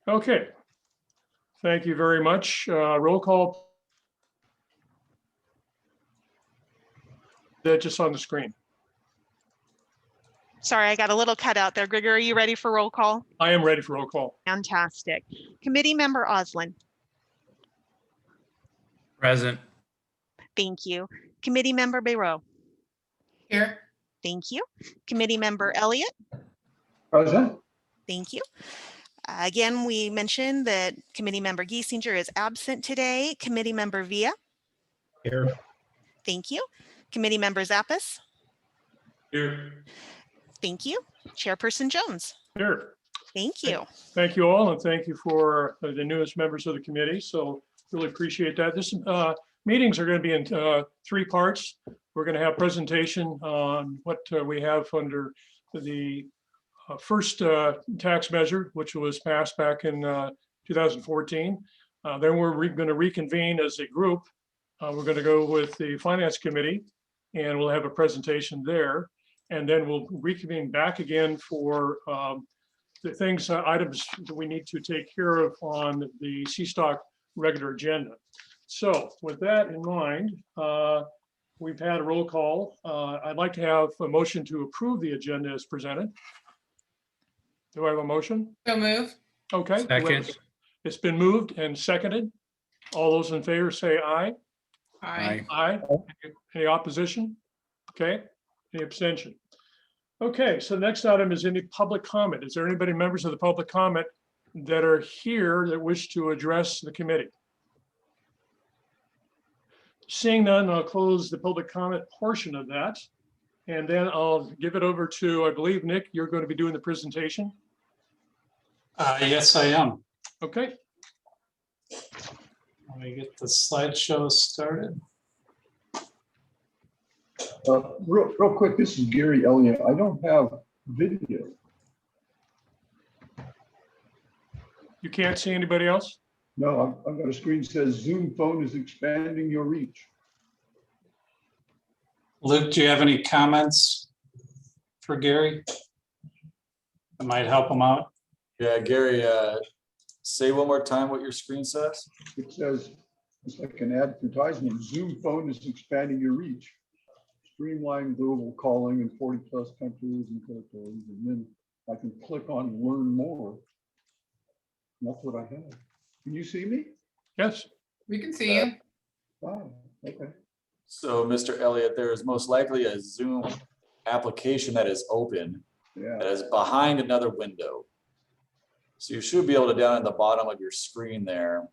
Okay. Thank you very much. Roll call. Just on the screen. Sorry, I got a little cut out there. Gregor, are you ready for roll call? I am ready for roll call. Fantastic. Committee member Oslin. Present. Thank you. Committee member Bayreau. Here. Thank you. Committee member Elliott. Present. Thank you. Again, we mentioned that committee member Giesinger is absent today. Committee member Villa. Here. Thank you. Committee member Zappas. Here. Thank you. Chairperson Jones. Here. Thank you. Thank you all, and thank you for the newest members of the committee. So really appreciate that. This meetings are going to be in 3 parts. We're going to have presentation on what we have under the first tax measure, which was passed back in 2014. Then we're going to reconvene as a group. We're going to go with the Finance Committee, and we'll have a presentation there. And then we'll reconvene back again for the things, items that we need to take care of on the CSTOC regular agenda. So with that in mind, we've had a roll call. I'd like to have a motion to approve the agenda as presented. Do I have a motion? So move. Okay. Second. It's been moved and seconded. All those in favor say aye. Aye. Aye. Any opposition? Okay. Any abstention? Okay, so the next item is any public comment. Is there anybody, members of the public comment, that are here that wish to address the committee? Seeing none, I'll close the public comment portion of that. And then I'll give it over to, I believe, Nick, you're going to be doing the presentation. Yes, I am. Okay. Let me get the slideshow started. Real quick, this is Gary Elliott. I don't have video. You can't see anybody else? No, I've got a screen that says Zoom phone is expanding your reach. Luke, do you have any comments for Gary? That might help him out. Yeah, Gary, say one more time what your screen says. It says, it's like an advertisement, Zoom phone is expanding your reach. Streamline global calling in 40+ countries and territories. And then I can click on learn more. And that's what I have. Can you see me? Yes. We can see you. Wow, okay. So, Mr. Elliott, there is most likely a Zoom application that is open Yeah. that is behind another window. So you should be able to, down at the bottom of your screen there,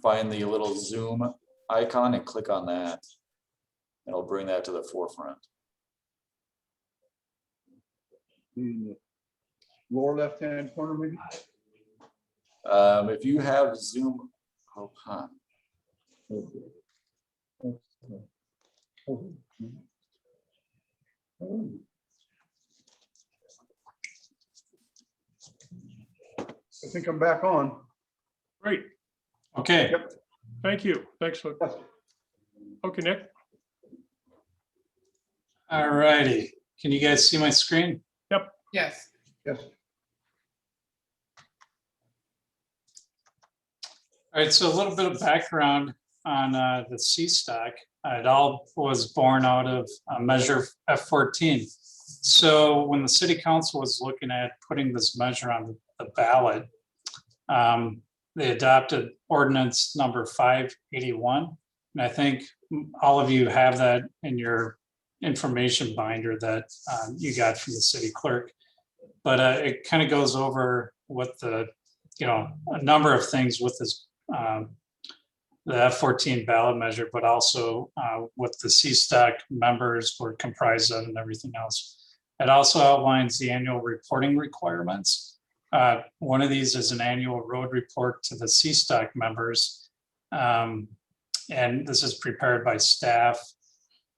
find the little Zoom icon and click on that. It'll bring that to the forefront. In the lower left-hand corner, maybe? If you have Zoom, oh, huh. I think I'm back on. Great. Okay. Yep. Thank you. Thanks. For... Okay, Nick. All righty. Can you guys see my screen? Yes. Yes. All right, so a little bit of background on the CSTOC. It all was born out of Measure F14. So when the City Council was looking at putting this measure on the ballot, they adopted ordinance number 581. And I think all of you have that in your information binder that you got from the city clerk. But it kind of goes over what the, a number of things with this, the F14 ballot measure, but also what the CSTOC members were comprised of and everything else. It also outlines the annual reporting requirements. One of these is an annual road report to the CSTOC members. And this is prepared by staff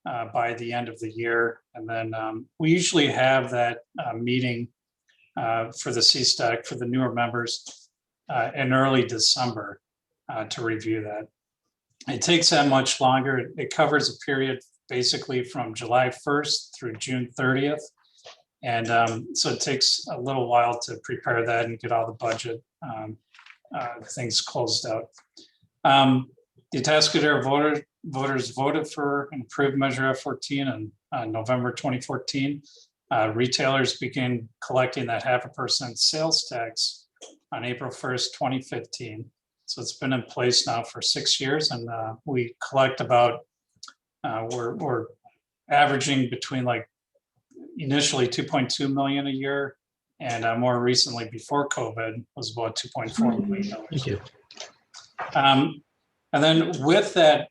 by the end of the year. And then we usually have that meeting for the CSTOC for the newer members in early December to review that. It takes that much longer. It covers a period basically from July 1st through June 30th. And so it takes a little while to prepare that and get all the budget things closed out. The Atascadero voters voted for an approved Measure F14 in November 2014. Retailers began collecting that 0.5% sales tax on April 1st, 2015. So it's been in place now for 6 years, and we collect about, we're averaging between like initially 2.2 million a year, and more recently before COVID was about 2.4 million. Thank you. And then with that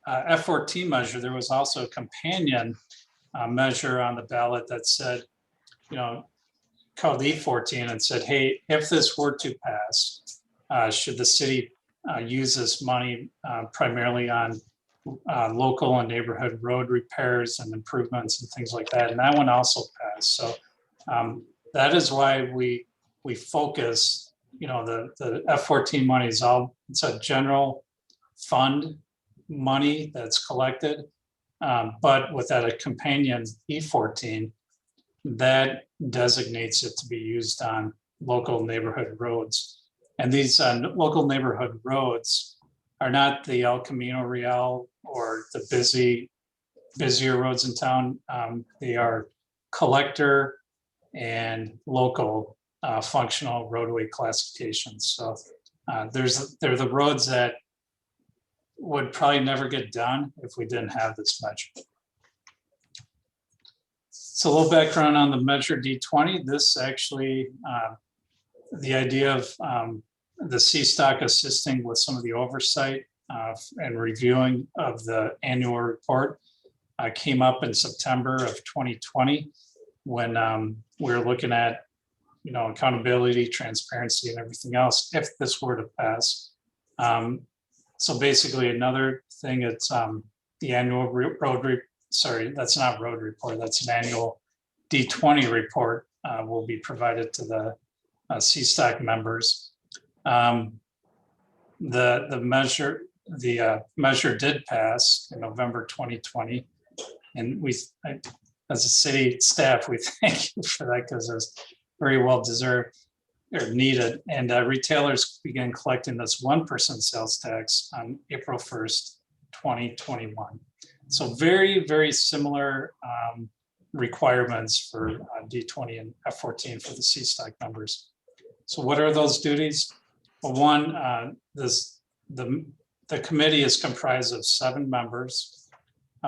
F14 measure, there was also a companion measure on the ballot that said, called E14, and said, hey, if this were to pass, should the city use this money primarily on local and neighborhood road repairs and improvements and things like that? And that one also passed. So that is why we focus, the F14 money is all, it's a general fund money that's collected, but without a companion E14 that designates it to be used on local neighborhood roads. And these local neighborhood roads are not the El Camino Real or the busier roads in town. They are collector and local functional roadway classifications. So they're the roads that would probably never get done if we didn't have this measure. So a little background on the Measure D20. This actually, the idea of the CSTOC assisting with some of the oversight and reviewing of the annual report came up in September of 2020 when we were looking at, accountability, transparency, and everything else if this were to pass. So basically another thing, it's the annual that's not road report, that's an annual D20 report will be provided to the CSTOC members. The measure did pass in November 2020, and as a city staff, we thank you for that because it was very well deserved or needed. And retailers began collecting this 1% sales tax on April 1st, 2021. So very, very similar requirements for D20 and F14 for the CSTOC members. So what are those duties? Well, one, the committee is comprised of 7 members.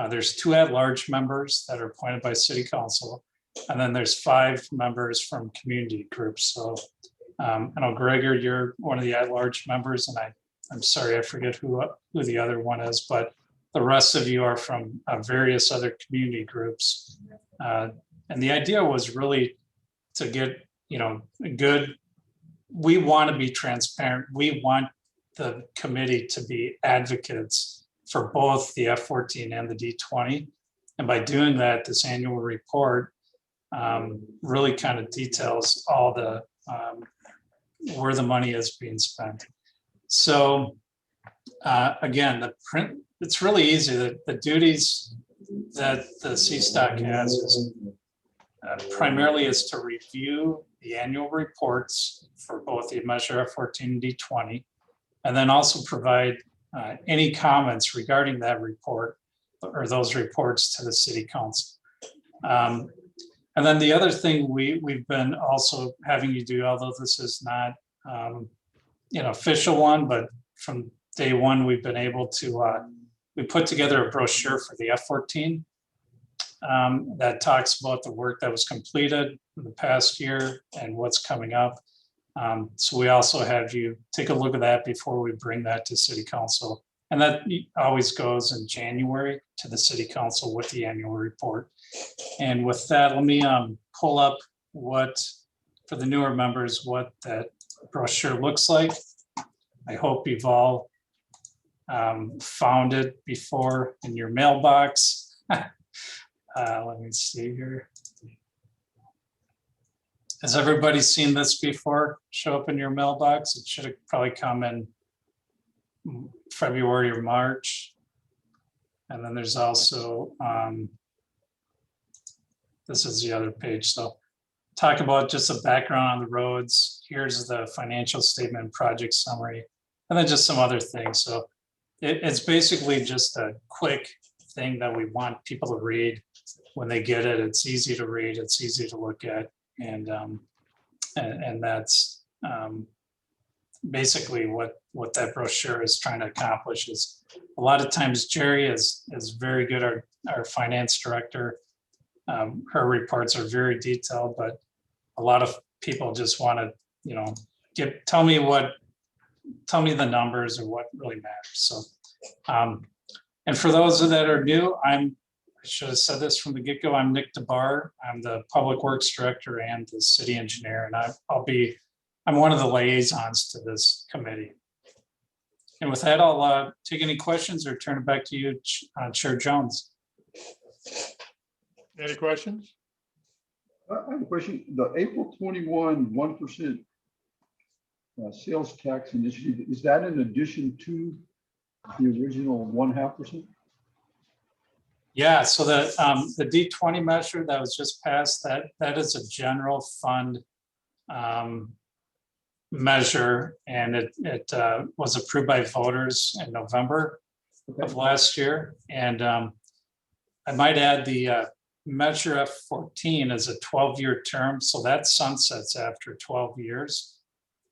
There's 2 at-large members that are appointed by City Council, and then there's 5 members from community groups. So I know Gregor, you're one of the at-large members, and I'm sorry, I forget who the other one is, but the rest of you are from various other community groups. And the idea was really to get, we want to be transparent. We want the committee to be advocates for both the F14 and the D20. And by doing that, this annual report really kind of details all the, where the money is being spent. So again, it's really easy. The duties that the CSTOC has is primarily is to review the annual reports for both the Measure F14 and D20, and then also provide any comments regarding that report or those reports to the City Council. And then the other thing we've been also having you do, although this is not an official one, but from day one, we've been able to, we put together a brochure for the F14 that talks about the work that was completed in the past year and what's coming up. So we also have you take a look at that before we bring that to City Council. And that always goes in January to the City Council with the annual report. And with that, let me pull up for the newer members, what that brochure looks like. I hope you've all found it before in your mailbox. Let me see here. Has everybody seen this before show up in your mailbox? It should have probably come in February or March. And then there's also, this is the other page. So talk about just the background on the roads. here's the financial statement, project summary, and then just some other things. So it's basically just a quick thing that we want people to read when they get it. It's easy to read, it's easy to look at, and that's basically what that brochure is trying to accomplish. Is a lot of times Jerry is very good, our finance director. Her reports are very detailed, but a lot of people just want to, you know, tell me the numbers or what really matters. So, and for those that are new, I should have said this from the get-go. I'm Nick DeBar. I'm the Public Works Director and the City Engineer, and I'm one of the liaisons to this committee. And with that, I'll take any questions or turn it back to you, Chair Jones. Any questions? I have a question. The April 21, 1% sales tax initiative, is that in addition to the original 0.5%? Yeah, so the D20 measure that was just passed, that is a general fund measure, and it was approved by voters in November of last year. And I might add the measure F14 is a 12-year term, so that sunsets after 12 years.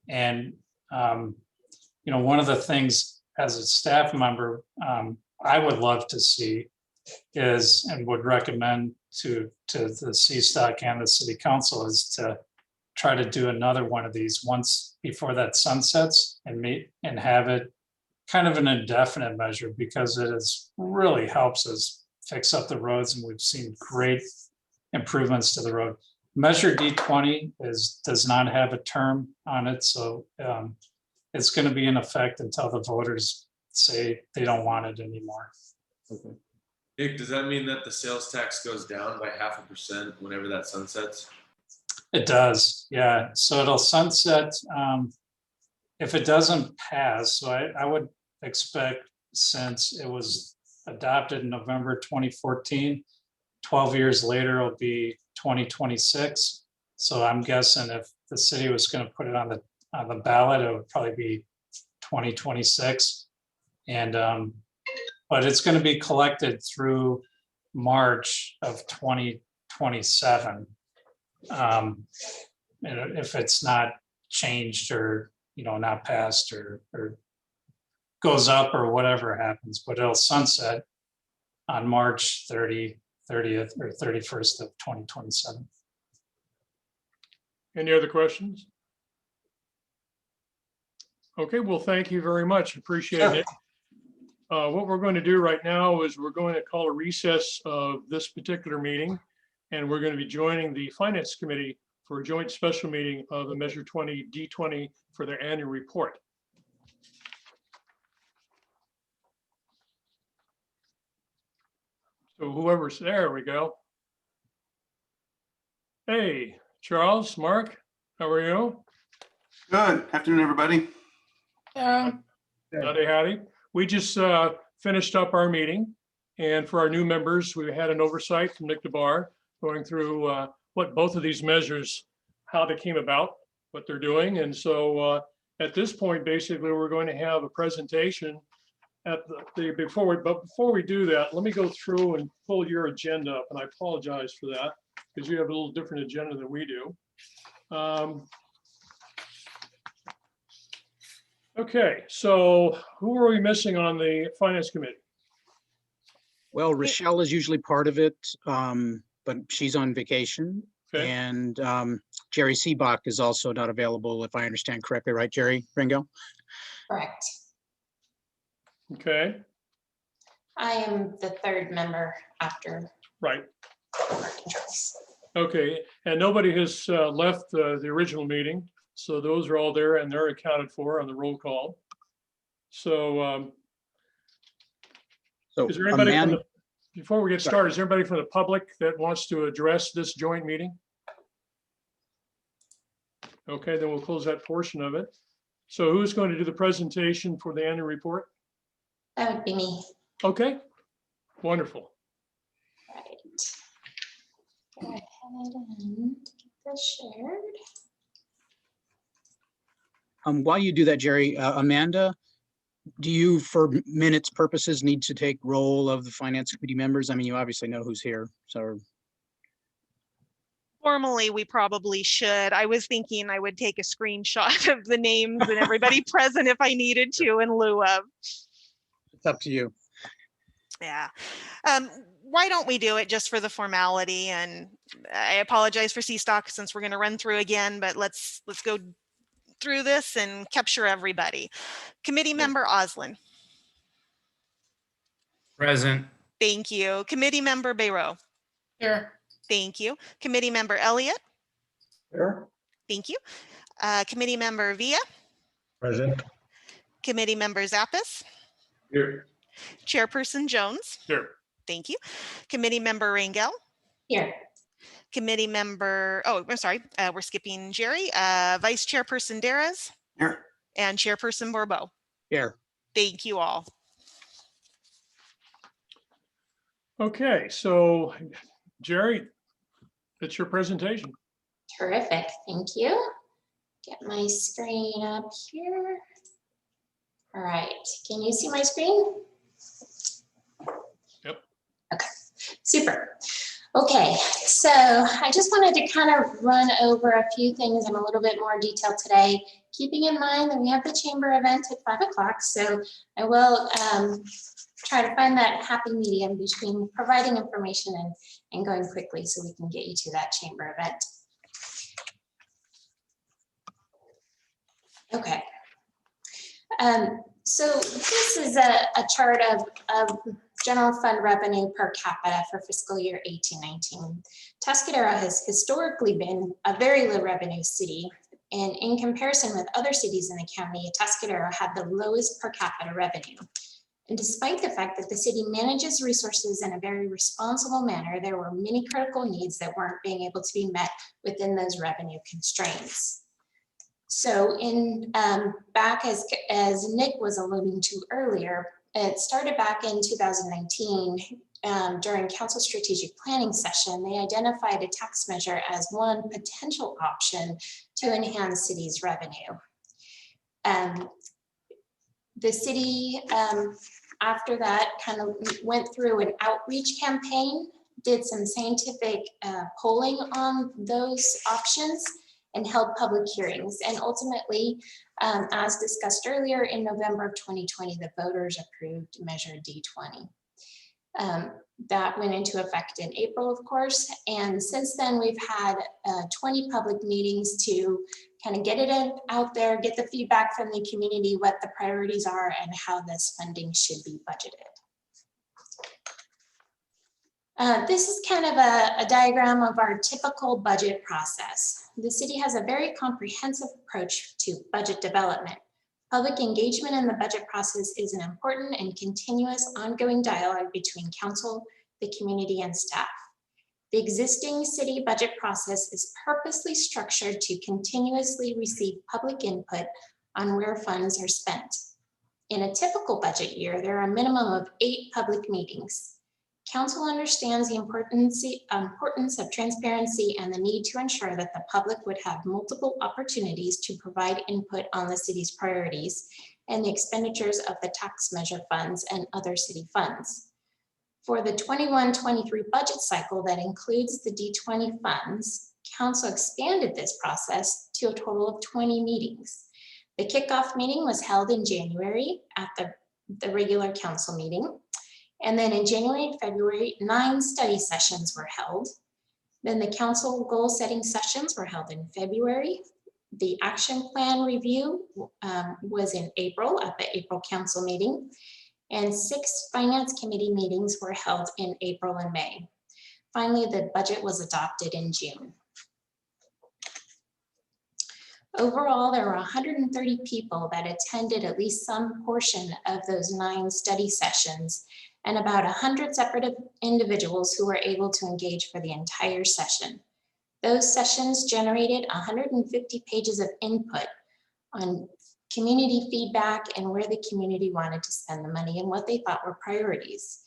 And you know, one of the things as a staff member I would love to see is, and would recommend to the CSTOC and the City Council, is to try to do another one of these once before that sunsets, and have it kind of an indefinite measure, because it really helps us fix up the roads, and we've seen great improvements to the road. Measure D20 does not have a term on it, so it's going to be in effect until the voters say they don't want it anymore. Okay. Nick, does that mean that the sales tax goes down by 0.5% whenever that sunsets? It does, yeah. So it'll sunset if it doesn't pass. So I would expect, since it was adopted in November 2014, 12 years later it'll be 2026. So I'm guessing if the city was going to put it on the ballot, it would probably be 2026. And but it's going to be collected through March of 2027. And if it's not changed, or, you know, not passed, or goes up, or whatever happens, but it'll sunset on March 30th or 31st of 2027. Any other questions? Okay, well, thank you very much. Appreciate it. What we're going to do right now is we're going to call a recess of this particular meeting, and we're going to be joining the Finance Committee for a joint special meeting of the Measure 20 D20 for their annual report. So whoever's there, we go. Hey, Charles, Mark, how are you? Good afternoon, everybody. Howdy, howdy. We just finished up our meeting, and for our new members, we had an oversight from Nick DeBar going through what both of these measures, how they came about, what they're doing. And so at this point, basically, we're going to have a presentation at before we do that, let me go through and pull your agenda up, and I apologize for that because you have a little different agenda than we do. Okay, so who are we missing on the Finance Committee? Well, Rochelle is usually part of it, but she's on vacation. Okay. And Jerry Seebach is also not available, if I understand correctly, right, Jerry Ringo? Correct. Okay, I am the third member after right. Mark and Charles. Okay, and nobody has left the original meeting, so those are all there and they're accounted for on the roll call. So So is there anybody, Amanda, before we get started, is there anybody from the public that wants to address this joint meeting? Okay, then we'll close that portion of it. So who's going to do the presentation for the annual report? That would be me. Okay, wonderful. Right. Go ahead and get this shared. While you do that, Jerry, Amanda, do you, for minutes purposes, need to take roll of the finance committee members? I mean, you obviously know who's here, so. Formally, we probably should. I was thinking I would take a screenshot of the names and everybody present if I needed to in lieu of. It's up to you. Yeah. Why don't we do it just for the formality? And I apologize for CSTOC since we're going to run through again, but let's go through this and capture everybody. Committee member Oslin. Present. Thank you. Committee member Bayrow. Here. Thank you. Committee member Elliott. Here. Thank you. Committee member Villa. Present. Committee member Zappis. Here. Chairperson Jones. Here. Thank you. Committee member Rangel. Here. Committee member, oh, I'm sorry, we're skipping Jerry. Vice Chairperson Darrez Here. and Chairperson Borbeau. Here. Thank you all. Okay, so Jerry, it's your presentation. Terrific. Thank you. Get my screen up here. All right. Can you see my screen? Yep. Okay. Super. Okay, so I just wanted to kind of run over a few things in a little bit more detail today, keeping in mind that we have the chamber event at 5 o'clock. So I will try to find that happy medium between providing information and going quickly so we can get you to that chamber event. Okay. So this is a chart of general fund revenue per capita for fiscal year 18-19. Tuscadero has historically been a very low revenue city, and in comparison with other cities in the county, Tuscadero had the lowest per capita revenue. And despite the fact that the city manages resources in a very responsible manner, there were many critical needs that weren't being able to be met within those revenue constraints. So back as Nick was alluding to earlier, it started back in 2019 during council strategic planning session. They identified a tax measure as one potential option to enhance city's revenue. The city, after that, kind of went through an outreach campaign, did some scientific polling on those options, and held public hearings. And ultimately, as discussed earlier, in November of 2020, the voters approved Measure D20. That went into effect in April, of course. And since then, we've had 20 public meetings to kind of get it out there, get the feedback from the community, what the priorities are, and how this funding should be budgeted. This is kind of a diagram of our typical budget process. The city has a very comprehensive approach to budget development. Public engagement in the budget process is an important and continuous ongoing dialogue between council, the community, and staff. The existing city budget process is purposely structured to continuously receive public input on where funds are spent. In a typical budget year, there are a minimum of 8 public meetings. Council understands the importance of transparency and the need to ensure that the public would have multiple opportunities to provide input on the city's priorities and the expenditures of the tax measure funds and other city funds. For the 21-23 budget cycle that includes the D20 funds, Council expanded this process to a total of 20 meetings. The kickoff meeting was held in January at the regular council meeting. And then in January and February, 9 study sessions were held. Then the council goal setting sessions were held in February. The action plan review was in April at the April council meeting. And 6 finance committee meetings were held in April and May. Finally, the budget was adopted in June. Overall, there were 130 people that attended at least some portion of those 9 study sessions, and about 100 separate individuals who were able to engage for the entire session. Those sessions generated 150 pages of input on community feedback and where the community wanted to spend the money and what they thought were priorities.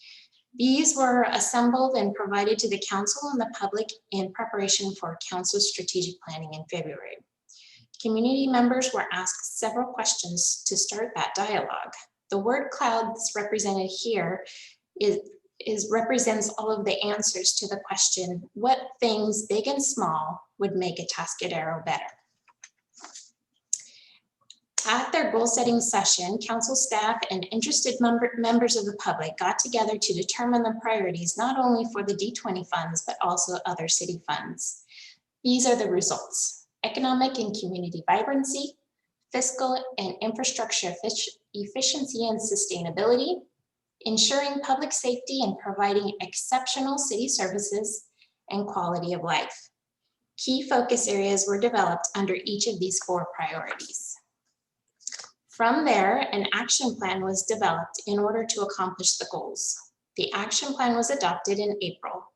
These were assembled and provided to the council and the public in preparation for council strategic planning in February. Community members were asked several questions to start that dialogue. The word cloud that's represented here represents all of the answers to the question, what things big and small would make a Tascadero better? At their goal setting session, council staff and interested members of the public got together to determine the priorities, not only for the D20 funds, but also other city funds. These are the results: economic and community vibrancy, fiscal and infrastructure efficiency and sustainability, ensuring public safety and providing exceptional city services, and quality of life. Key focus areas were developed under each of these 4 priorities. From there, an action plan was developed in order to accomplish the goals. The action plan was adopted in April.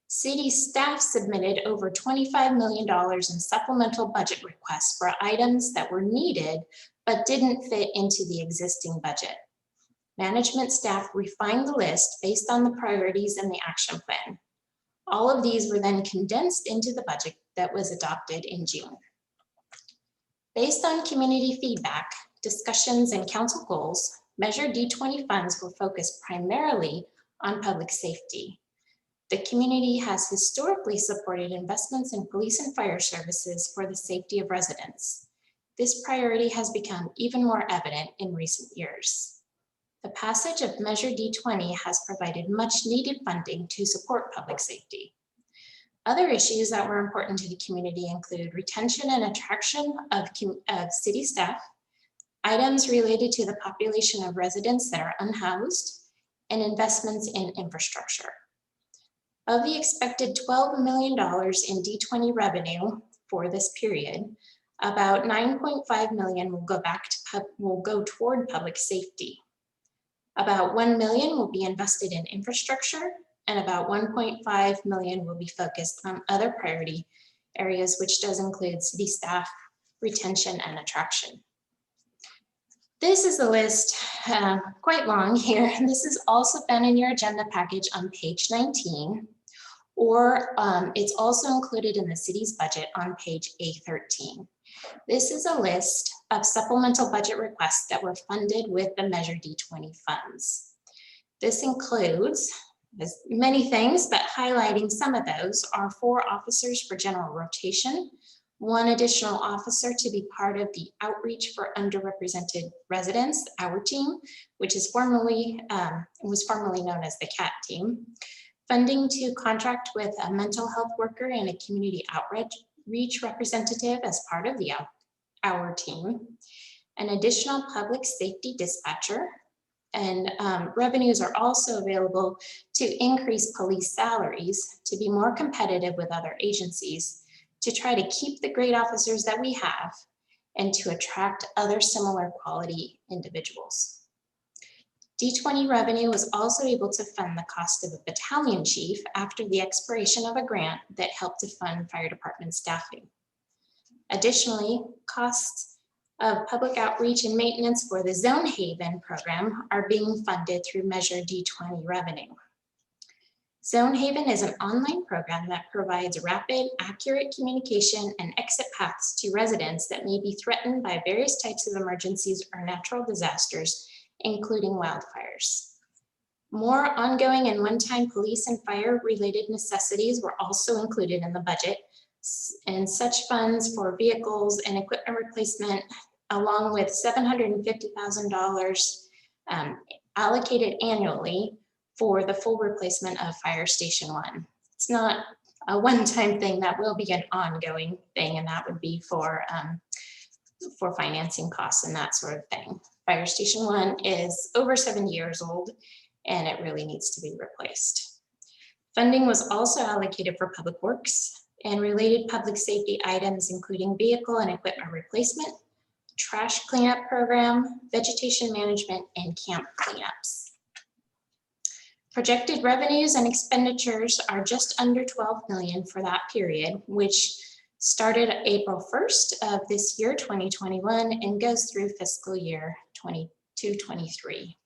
City staff submitted over $25 million in supplemental budget requests for items that were needed but didn't fit into the existing budget. Management staff refined the list based on the priorities in the action plan. All of these were then condensed into the budget that was adopted in June. Based on community feedback, discussions, and council goals, Measure D20 funds will focus primarily on public safety. The community has historically supported investments in police and fire services for the safety of residents. This priority has become even more evident in recent years. The passage of Measure D20 has provided much needed funding to support public safety. Other issues that were important to the community include retention and attraction of city staff, items related to the population of residents that are unhoused, and investments in infrastructure. Of the expected $12 million in D20 revenue for this period, about $9.5 million will go toward public safety. About $1 million will be invested in infrastructure, and about $1.5 million will be focused on other priority areas, which does include city staff, retention, and attraction. This is the list, quite long here. This is also found in your agenda package on page 19, or it's also included in the city's budget on page A13. This is a list of supplemental budget requests that were funded with the Measure D20 funds. This includes many things, but highlighting some of those are 4 officers for general rotation, 1 additional officer to be part of the outreach for underrepresented residents, our team, which is was formerly known as the CAT team, funding to contract with a mental health worker and a community outreach representative as part of the our team, an additional public safety dispatcher, and revenues are also available to increase police salaries to be more competitive with other agencies, to try to keep the great officers that we have, and to attract other similar quality individuals. D20 revenue was also able to fund the cost of a battalion chief after the expiration of a grant that helped to fund fire department staffing. Additionally, costs of public outreach and maintenance for the Zone Haven program are being funded through Measure D20 revenue. Zone Haven is an online program that provides rapid, accurate communication and exit paths to residents that may be threatened by various types of emergencies or natural disasters, including wildfires. More ongoing and one-time police and fire-related necessities were also included in the budget, and such funds for vehicles and equipment replacement, along with $750,000 allocated annually for the full replacement of Fire Station 1. It's not a one-time thing, that will be an ongoing thing, and that would be for financing costs and that sort of thing. Fire Station 1 is over 7 years old, and it really needs to be replaced. Funding was also allocated for public works and related public safety items, including vehicle and equipment replacement, trash cleanup program, vegetation management, and camp cleanups. Projected revenues and expenditures are just under 12 million for that period, which started April 1st of this year, 2021, and goes through fiscal year 22-23.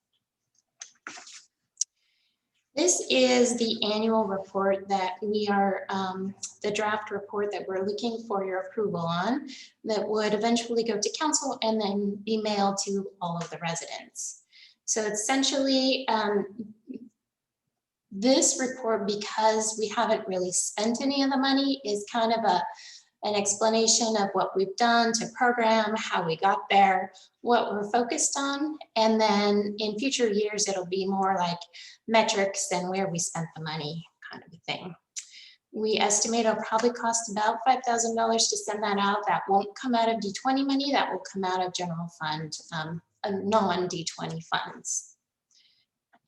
This is the annual report that we are, the draft report that we're looking for your approval on, that would eventually go to council and then be mailed to all of the residents. So essentially, this report, because we haven't really spent any of the money, is kind of an explanation of what we've done to program, how we got there, what we're focused on. And then in future years, it'll be more like metrics and where we spent the money kind of a thing. We estimate it'll probably cost about $5,000 to send that out. That won't come out of D20 money. That will come out of general fund, non-D20 funds.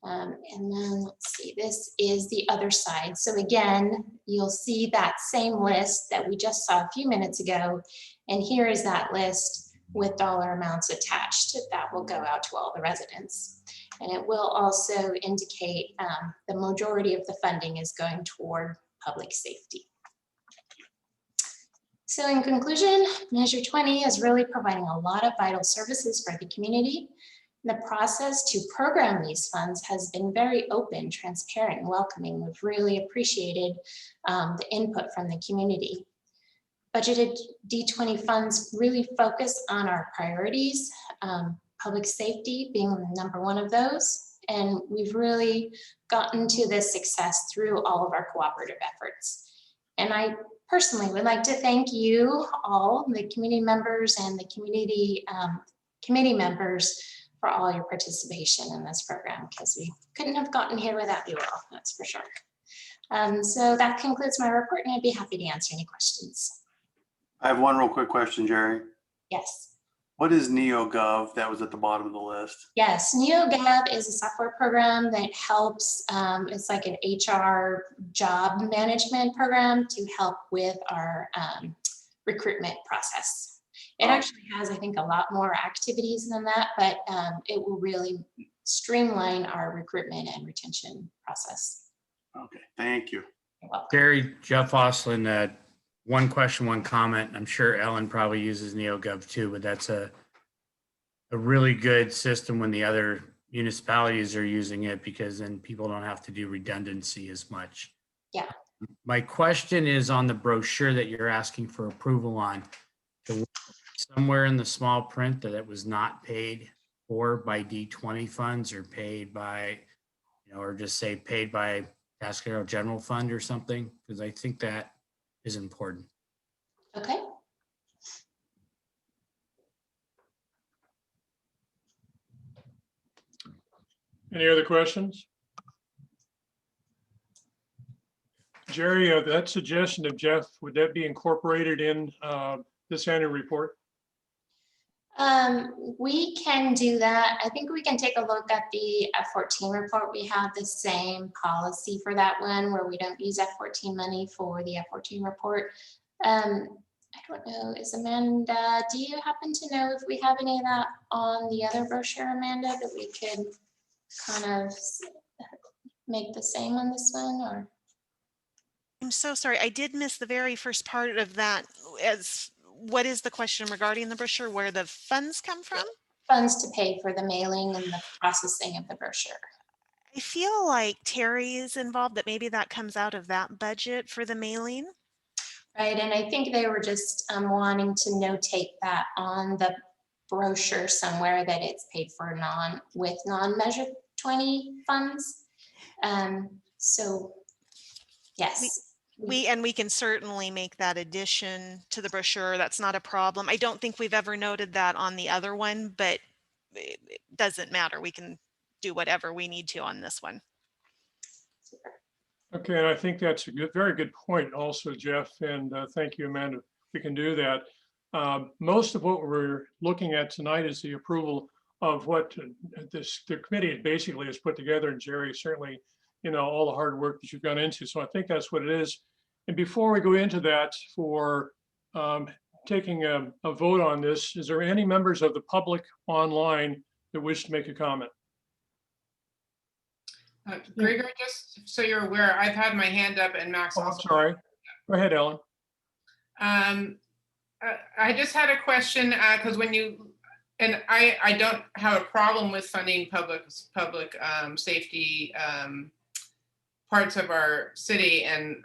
And then let's see, this is the other side. So again, you'll see that same list that we just saw a few minutes ago. And here is that list with dollar amounts attached that will go out to all the residents. And it will also indicate the majority of the funding is going toward public safety. So in conclusion, Measure 20 is really providing a lot of vital services for the community. The process to program these funds has been very open, transparent, and welcoming. We've really appreciated the input from the community. Budgeted D20 funds really focus on our priorities, public safety being number one of those. And we've really gotten to this success through all of our cooperative efforts. And I personally would like to thank you all, the community members and the community committee members, for all your participation in this program, because we couldn't have gotten here without you all, that's for sure. So that concludes my report, and I'd be happy to answer any questions. I have one real quick question, Jerry. Yes. What is NeoGov that was at the bottom of the list? Yes, NeoGov is a software program that helps, it's like an HR job management program to help with our recruitment process. It actually has, I think, a lot more activities than that, but it will really streamline our recruitment and retention process. Okay, thank you. You're welcome. Gary, Jeff Oslin, one question, one comment. I'm sure Ellen probably uses NeoGov too, but that's a really good system when the other municipalities are using it, because then people don't have to do redundancy as much. Yeah. My question is on the brochure that you're asking for approval on. Somewhere in the small print that it was not paid for by D20 funds, or paid by, or just say paid by Tascadero General Fund or something, because I think that is important. Okay. Any other questions? Jerry, that suggestion of Jeff, would that be incorporated in this annual report? We can do that. I think we can take a look at the F14 report. We have the same policy for that one, where we don't use F14 money for the F14 report. I don't know, is Amanda, do you happen to know if we have any of that on the other brochure, Amanda, that we could kind of make the same on this one, or? I'm so sorry, I did miss the very first part of that. What is the question regarding the brochure, where the funds come from? Funds to pay for the mailing and the processing of the brochure. I feel like Terry is involved, that maybe that comes out of that budget for the mailing. Right, and I think they were just wanting to notate that on the brochure somewhere, that it's paid for with non-Measure 20 funds. So yes. We can certainly make that addition to the brochure. That's not a problem. I don't think we've ever noted that on the other one, but it doesn't matter. We can do whatever we need to on this one. Okay, and I think that's a very good point also, Jeff, and thank you, Amanda. We can do that. Most of what we're looking at tonight is the approval of what the committee basically has put together, and Jerry, certainly, all the hard work that you've gone into. So I think that's what it is. And before we go into that, for taking a vote on this, is there any members of the public online that wish to make a comment? Gregor, just so you're aware, I've had my hand up, and Max Oh, I'm also. sorry. Go ahead, Ellen. I just had a question, because when you, and I don't have a problem with funding public safety parts of our city, and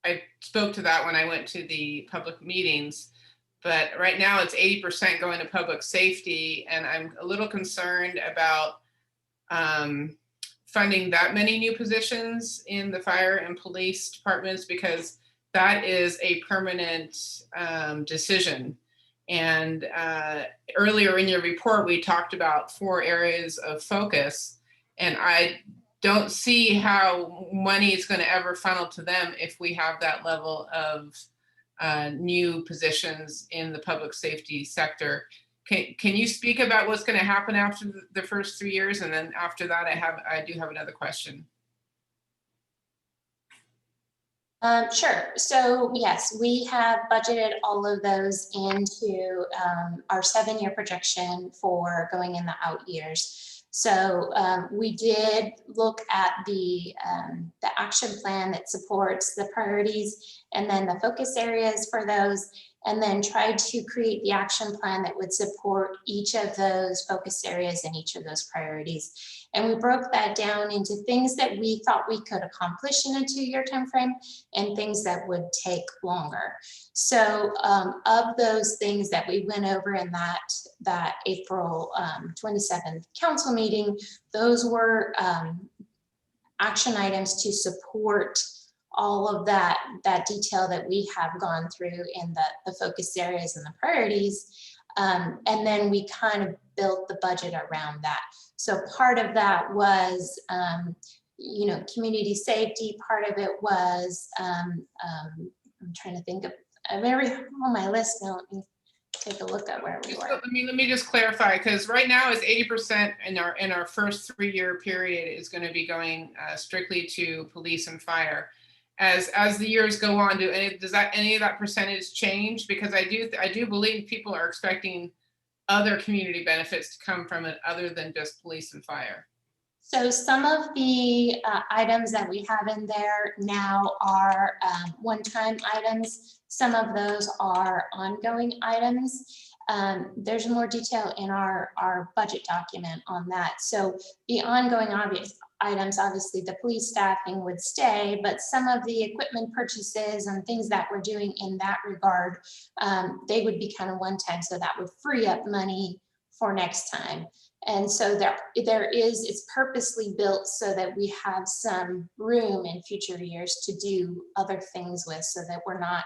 I spoke to that when I went to the public meetings. But right now it's 80% going to public safety, and I'm a little concerned about funding that many new positions in the fire and police departments, because that is a permanent decision. And earlier in your report, we talked about 4 areas of focus, and I don't see how money is going to ever funnel to them if we have that level of new positions in the public safety sector. Can you speak about what's going to happen after the first 3 years? And then after that, I do have another question. Sure. So yes, we have budgeted all of those into our 7-year projection for going in the out years. So we did look at the action plan that supports the priorities and then the focus areas for those, and then tried to create the action plan that would support each of those focus areas and each of those priorities. And we broke that down into things that we thought we could accomplish in a 2-year timeframe and things that would take longer. So of those things that we went over in that April 27th council meeting, those were action items to support all of that detail that we have gone through in the focus areas and the priorities. And then we kind of built the budget around that. So part of that was, you know, community safety. Part of it was, I'm trying to think of on my list now. Let me take a look at where we were. Let me just clarify, because right now is 80% in our first 3-year period is going to be going strictly to police and fire. As the years go on, does any of that percentage change? Because I do believe people are expecting other community benefits to come from it other than just police and fire. So some of the items that we have in there now are one-time items. Some of those are ongoing items. There's more detail in our budget document on that. So the ongoing items, obviously the police staffing would stay, but some of the equipment purchases and things that we're doing in that regard, they would be kind of one time. So that would free up money for next time. And so it's purposely built so that we have some room in future years to do other things with, so that we're not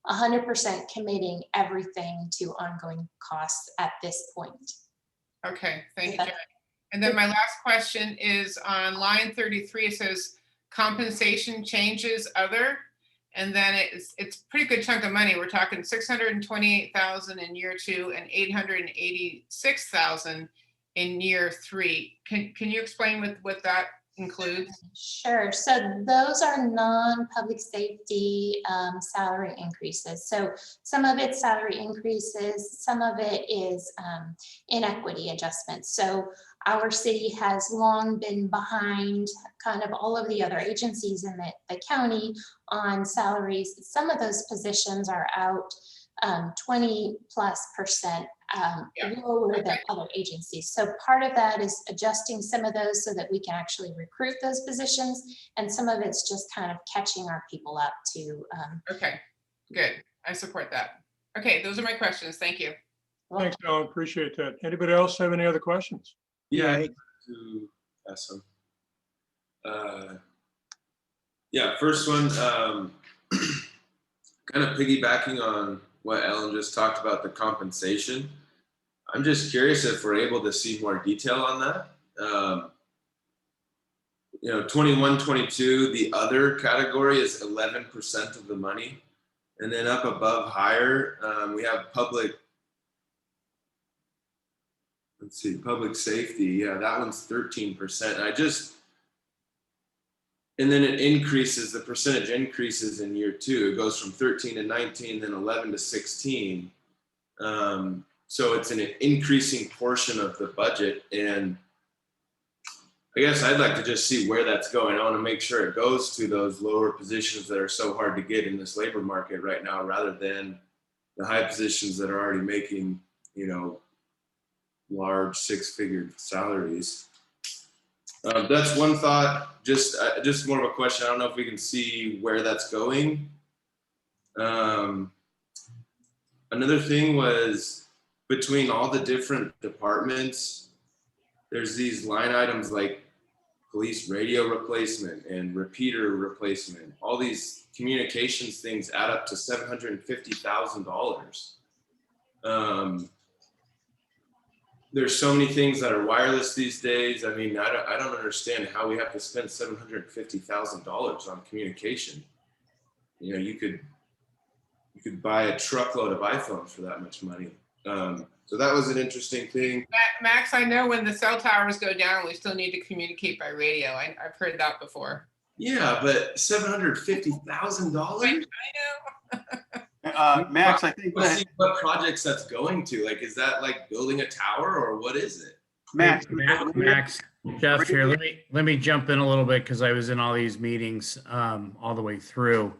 100% committing everything to ongoing costs at this point. Okay, thank you, Jerry. And then my last question is on line 33, it says compensation changes other, and then it's a pretty good chunk of money. We're talking 628,000 in year 2 and 886,000 in year 3. Can you explain what that includes? Sure. So those are non-public safety salary increases. So some of it's salary increases, some of it is inequity adjustments. So our city has long been behind kind of all of the other agencies in the county on salaries. Some of those positions are out 20+% lower than other agencies. So part of that is adjusting some of those so that we can actually recruit those positions. And some of it's just kind of catching our people up to. Okay, good. I support that. Okay, those are my questions. Thank you. Thanks, Alan. Appreciate that. Anybody else have any other questions? Yeah, Yeah. to ask some. Yeah, first one, kind of piggybacking on what Ellen just talked about, the compensation. I'm just curious if we're able to see more detail on that. 21, 22, the other category is 11% of the money. And then up above higher, we have public safety. Yeah, that one's 13%. And then it increases, the percentage increases in year 2. It goes from 13 to 19, then 11 to 16. So it's an increasing portion of the budget. And I guess I'd like to just see where that's going. I want to make sure it goes to those lower positions that are so hard to get in this labor market right now, rather than the high positions that are already making, large 6-figure salaries. That's one thought, just more of a question. I don't know if we can see where that's going. Another thing was between all the different departments, there's these line items like police radio replacement and repeater replacement. All these communications things add up to $750,000. There's so many things that are wireless these days. I mean, I don't understand how we have to spend $750,000 on communication. You know, you could buy a truckload of iPhones for that much money. So that was an interesting thing. Max, I know when the cell towers go down, we still need to communicate by radio. I've heard that before. Yeah, but $750,000. I know. Max, I think Let's that, see what projects that's going to. Like, is that like building a tower or what is it? Max, Max, Jeff here, let me jump in a little bit because I was in all these meetings all the way through.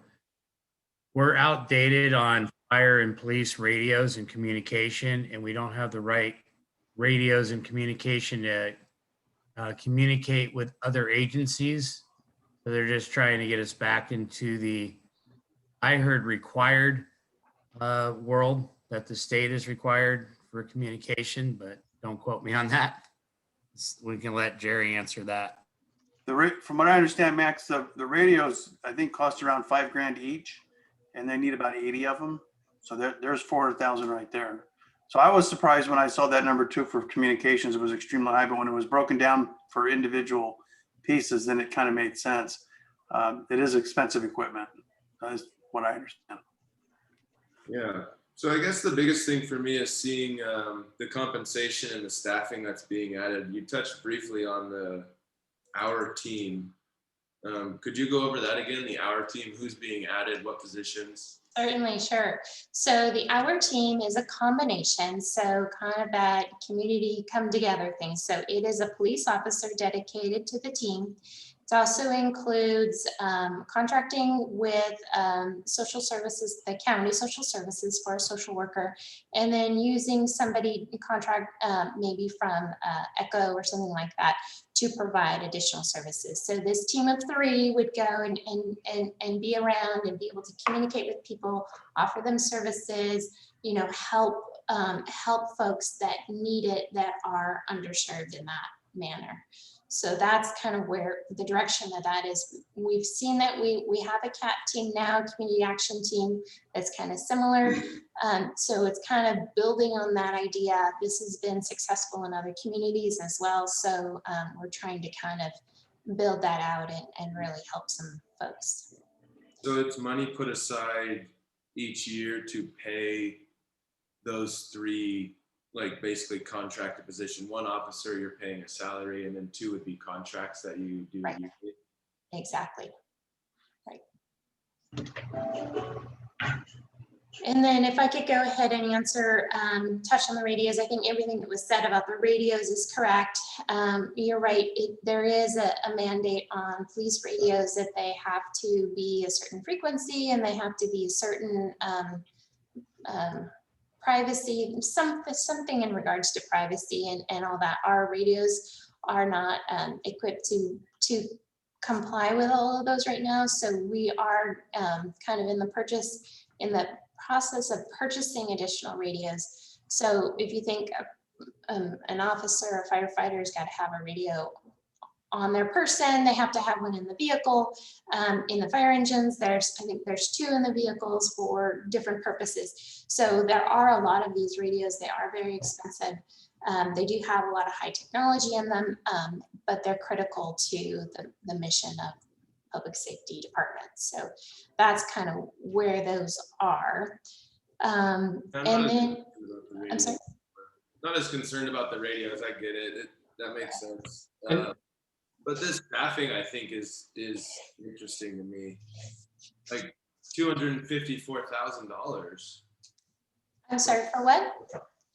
We're outdated on fire and police radios and communication, and we don't have the right radios and communication to communicate with other agencies. So they're just trying to get us back into the, I heard, required world that the state is required for communication, but don't quote me on that. We can let Jerry answer that. from what I understand, Max, the radios, I think cost around $5,000 each, and they need about 80 of them. So there's 400,000 right there. So I was surprised when I saw that number too for communications. It was extremely high, but when it was broken down for individual pieces, then it kind of made sense. It is expensive equipment. That is what I understand. Yeah. So I guess the biggest thing for me is seeing the compensation and the staffing that's being added. You touched briefly on our team. Could you go over that again? The our team, who's being added, what positions? Certainly, sure. So the Our Team is a combination, so kind of that community come together thing. So it is a police officer dedicated to the team. It also includes contracting with social services, the county social services for a social worker, and then using somebody contract maybe from ECHO or something like that to provide additional services. So this team of 3 would go and be around and be able to communicate with people, offer them services, you know, help folks that need it, that are underserved in that manner. So that's kind of where the direction of that is. We've seen that we have a CAT team now, community action team, that's kind of similar. So it's kind of building on that idea. This has been successful in other communities as well. So we're trying to kind of build that out and really help some folks. So it's money put aside each year to pay those 3, like basically contracted position. 1 officer, you're paying a salary, and then 2 would be contracts that you do. Right. Exactly. Right. And then if I could go ahead and answer, touch on the radios. I think everything that was said about the radios is correct. You're right. There is a mandate on police radios that they have to be a certain frequency, and they have to be a certain privacy, something in regards to privacy and all that. Our radios are not equipped to comply with all of those right now. So we are kind of in the process of purchasing additional radios. So if you think an officer or firefighter has got to have a radio on their person, they have to have one in the vehicle. In the fire engines, I think there's 2 in the vehicles for different purposes. So there are a lot of these radios. They are very expensive. They do have a lot of high technology in them, but they're critical to the mission of public safety departments. So that's kind of where those are. And then, I'm sorry. Not as concerned about the radios. I get it. That makes sense. But this staffing, I think, is interesting to me. Like $254,000. I'm sorry, for what?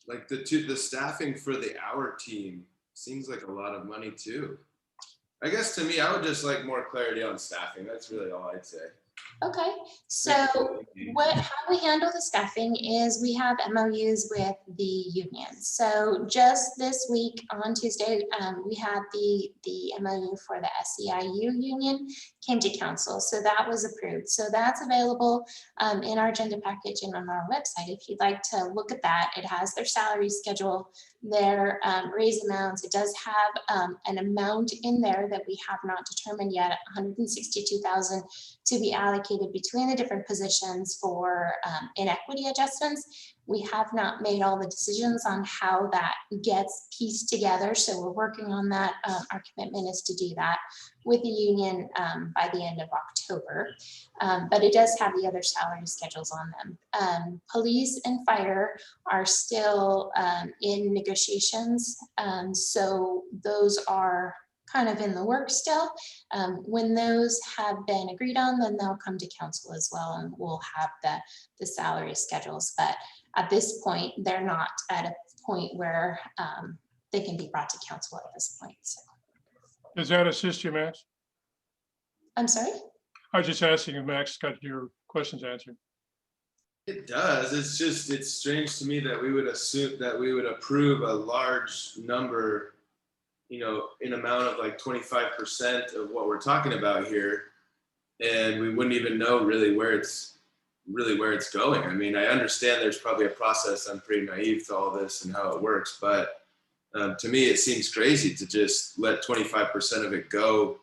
Like the staffing for the our team seems like a lot of money too. I guess to me, I would just like more clarity on staffing. That's really all I'd say. Okay, so how we handle the staffing is we have MOUs with the union. So just this week on Tuesday, we had the MOU for the SEIU union came to council. So that was approved. So that's available in our agenda package and on our website. If you'd like to look at that, it has their salary schedule, their raise amounts. It does have an amount in there that we have not determined yet, 162,000 to be allocated between the different positions for inequity adjustments. We have not made all the decisions on how that gets pieced together. So we're working on that. Our commitment is to do that with the union by the end of October. But it does have the other salary schedules on them. Police and fire are still in negotiations. So those are kind of in the works still. When those have been agreed on, then they'll come to council as well, and we'll have the salary schedules. But at this point, they're not at a point where they can be brought to council at this point. So. Does that assist you, Max? I'm sorry? I was just asking if Max got your questions answered. It does. It's strange to me that we would assume that we would approve a large number, in amount of like 25% of what we're talking about here, and we wouldn't even know really where it's going. I mean, I understand there's probably a process. I'm pretty naive to all this and how it works, but to me, it seems crazy to just let 25% of it go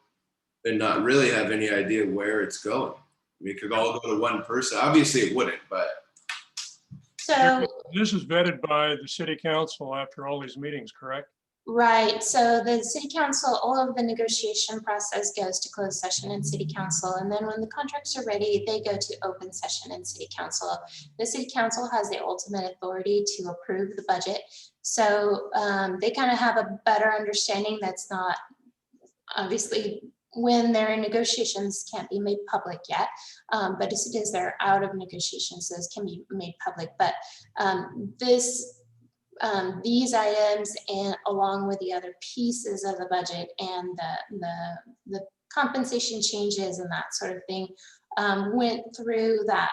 and not really have any idea where it's going. I mean, it could all go to one person. Obviously, it wouldn't, but. So this is vetted by the city council after all these meetings, correct? right. So the city council, all of the negotiation process goes to closed session and city council. And then when the contracts are ready, they go to open session and city council. The city council has the ultimate authority to approve the budget. So they kind of have a better understanding. That's not obviously when they're in negotiations can't be made public yet, but as soon as they're out of negotiations, those can be made public. But these items, and along with the other pieces of the budget and the compensation changes and that sort of thing, went through that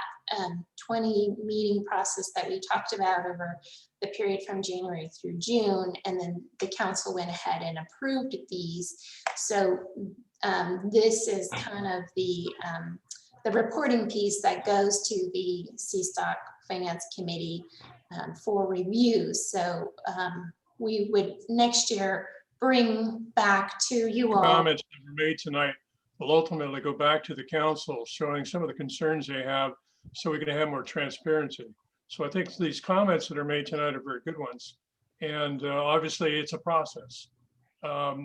20 meeting process that we talked about over the period from January through June, and then the council went ahead and approved these. So this is kind of the reporting piece that goes to the CSTOC Finance Committee for review. So we would next year bring back to you all. Comments that were made tonight will ultimately go back to the council, showing some of the concerns they have, so we can have more transparency. So I think these comments that are made tonight are very good ones. And obviously it's a process.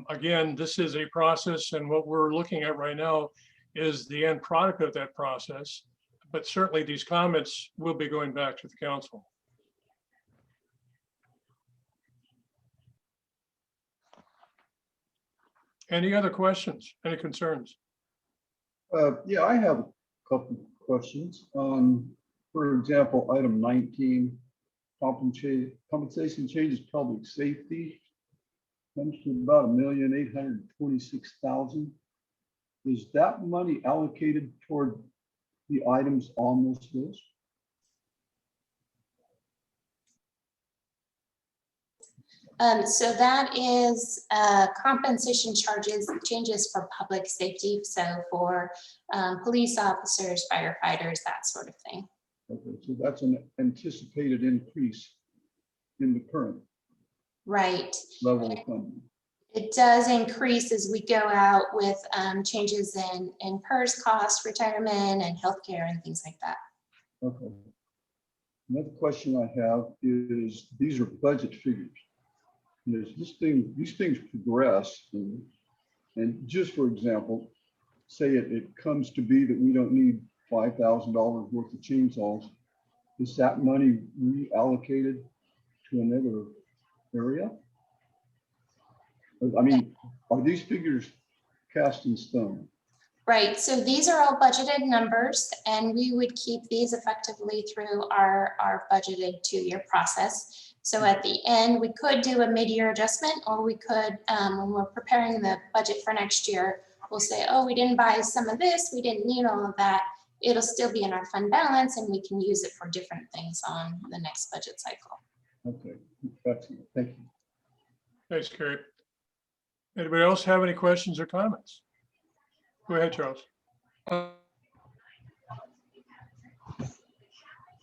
Again, this is a process, and what we're looking at right now is the end product of that process. But certainly these comments will be going back to the council. Any other questions? Any concerns? Yeah, I have a couple of questions. For example, item 19, compensation changes public safety, comes to about $1,826,000. Is that money allocated toward the items on this list? So that is compensation changes for public safety. So for police officers, firefighters, that sort of thing. Okay, so that's an anticipated increase in the current right level of funding. It does increase as we go out with changes in PERS costs, retirement, and healthcare and things like that. Okay. Another question I have is, these are budget figures. These things progress, and just for example, say it comes to be that we don't need $5,000 worth of chainsaws. Is that money reallocated to another area? I mean, are these figures cast in stone? Right, so these are all budgeted numbers, and we would keep these effectively through our budgeted 2-year process. So at the end, we could do a mid-year adjustment, or we could, when we're preparing the budget for next year, we'll say, oh, we didn't buy some of this, we didn't need all of that, it'll still be in our fund balance and we can use it for different things on the next budget cycle. Okay, excellent. Thank you. Thanks, Carrie. Anybody else have any questions or comments? Go ahead, Charles. Can't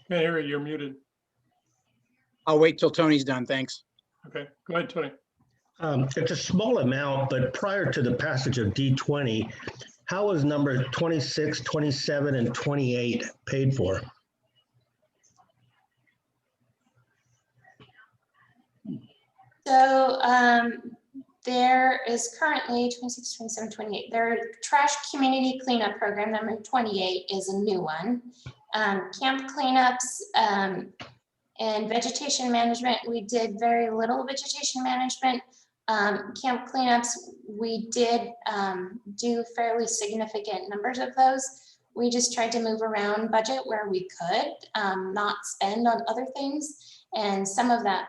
hear you, you're muted. I'll wait till Tony's done. Thanks. Okay, go ahead, Tony. It's a small amount, but prior to the passage of D20, how was number 26, 27, and 28 paid for? So there is currently 26, 27, 28. Their trash community cleanup program, number 28, is a new one. Camp cleanups and vegetation management, we did very little vegetation management. Camp cleanups, we did do fairly significant numbers of those. We just tried to move around budget where we could, not spend on other things. And some of that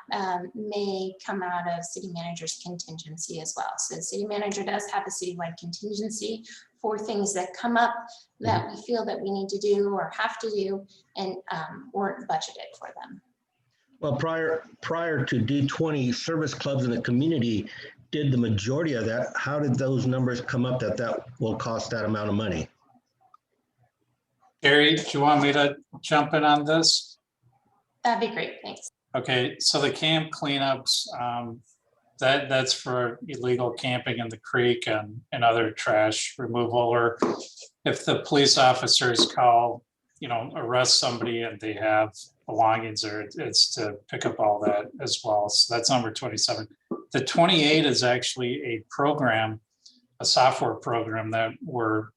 may come out of city manager's contingency as well. So the city manager does have a citywide contingency for things that come up that we feel that we need to do or have to do and weren't budgeted for them. Well, prior to D20, service clubs in the community did the majority of that. How did those numbers come up that will cost that amount of money? Gary, do you want me to jump in on this? That'd be great, thanks. Okay, so the camp cleanups, that's for illegal camping in the creek and other trash removal, or if the police officers call, arrest somebody and they have belongings there, it's to pick up all that as well. So that's number 27. The 28 is actually a program, a software program that we're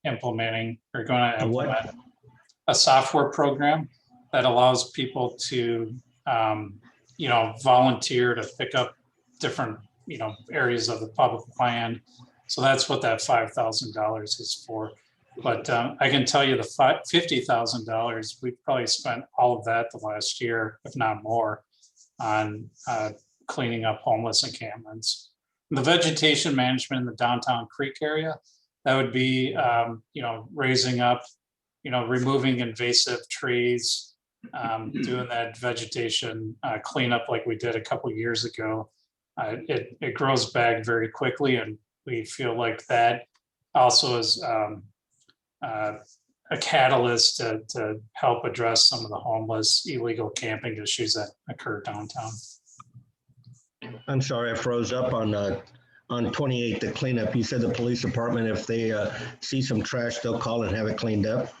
implementing, or going to implement. A software program that allows people to volunteer to pick up different, areas of the public land. So that's what that $5,000 is for. But I can tell you the $50,000, we've probably spent all of that the last year, if not more, on cleaning up homeless encampments. The vegetation management in the downtown creek area, that would be, raising up, removing invasive trees, doing that vegetation cleanup like we did a couple of years ago. It grows back very quickly, and we feel like that also is a catalyst to help address some of the homeless illegal camping issues that occur downtown. I'm sorry, I froze up on 28, the cleanup. You said the police department, if they see some trash, they'll call and have it cleaned up?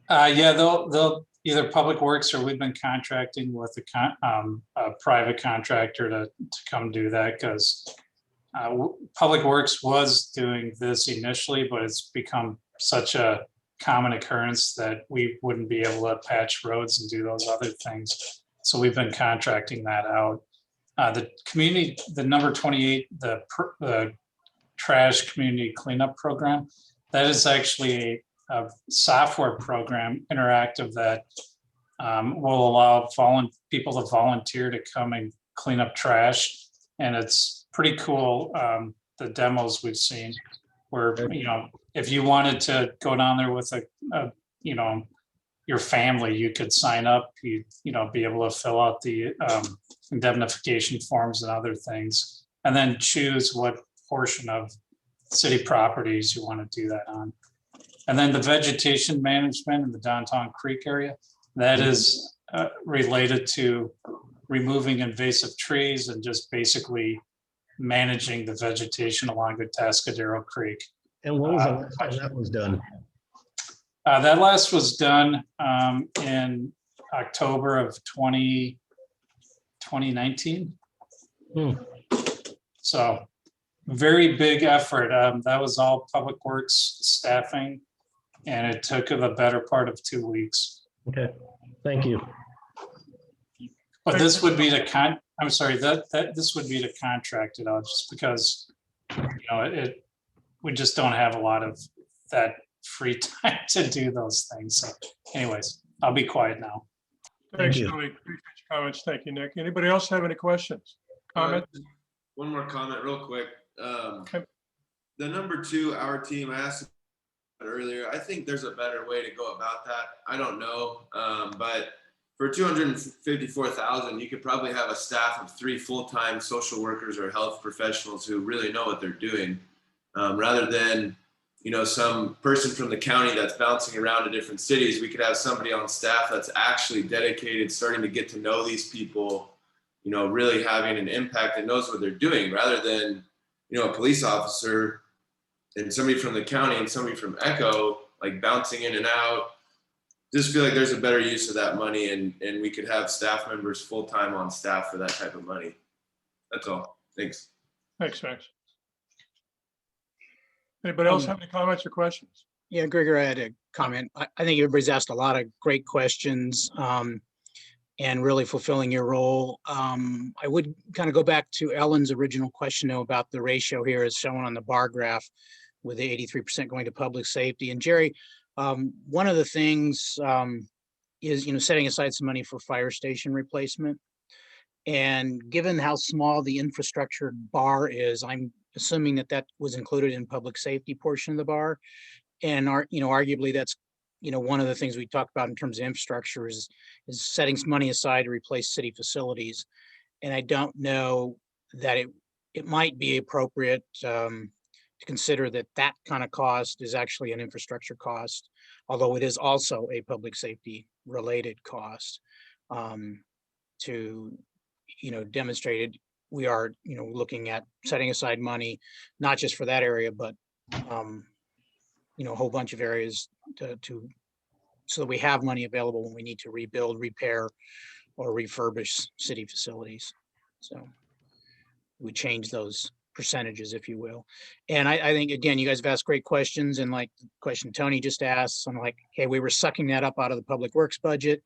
Yeah, they'll either Public Works, or we've been contracting with a private contractor to come do that, because Public Works was doing this initially, but it's become such a common occurrence that we wouldn't be able to patch roads and do those other things. So we've been contracting that out. The community, the number 28, the trash community cleanup program, that is actually a software program, interactive, that will allow people to volunteer to come and clean up trash. And it's pretty cool, the demos we've seen, where, if you wanted to go down there with your family, you could sign up, be able to fill out the indemnification forms and other things, and then choose what portion of city properties you want to do that on. And then the vegetation management in the downtown creek area, that is related to removing invasive trees and just basically managing the vegetation along the Tascadero Creek. And what was the last time that was done? That last was done in October of 2019. So very big effort. That was all Public Works staffing, and it took the better part of 2 weeks. Okay, thank you. But this would be the this would be to contract it out, just because we just don't have a lot of that free time to do those things. So anyways, I'll be quiet now. Thanks, you. Julie. Appreciate your comments. Thank you, Nick. Anybody else have any questions? Comment? One more comment real quick. Okay. The number 2, our team asked earlier, I think there's a better way to go about that. I don't know, but for 254,000, you could probably have a staff of 3 full-time social workers or health professionals who really know what they're doing, rather than, you know, some person from the county that's bouncing around to different cities. We could have somebody on staff that's actually dedicated, starting to get to know these people, you know, really having an impact and knows what they're doing, rather than, you know, a police officer and somebody from the county and somebody from Echo, like bouncing in and out. Just feel like there's a better use of that money, and we could have staff members full-time on staff for that type of money. That's all. Thanks. Thanks, Max. Anybody else have any comments or questions? Yeah, Gregor, I had a comment. I think everybody's asked a lot of great questions and really fulfilling your role. I would kind of go back to Ellen's original question though about the ratio here as shown on the bar graph with the 83% going to public safety. And Jerry, one of the things is, you know, setting aside some money for fire station replacement. And given how small the infrastructure bar is, I'm assuming that that was included in public safety portion of the bar. And you know, arguably that's, you know, one of the things we talk about in terms of infrastructure is setting some money aside to replace city facilities. And I don't know that it might be appropriate to consider that that kind of cost is actually an infrastructure cost, although it is also a public safety related cost. To, you know, demonstrated, we are, you know, looking at setting aside money, not just for that area, but, you know, a whole bunch of areas so that we have money available when we need to rebuild, repair, or refurbish city facilities. So we change those percentages, if you will. And I think, again, you guys have asked great questions, and like the question Tony just asked, I'm like, hey, we were sucking that up out of the public works budget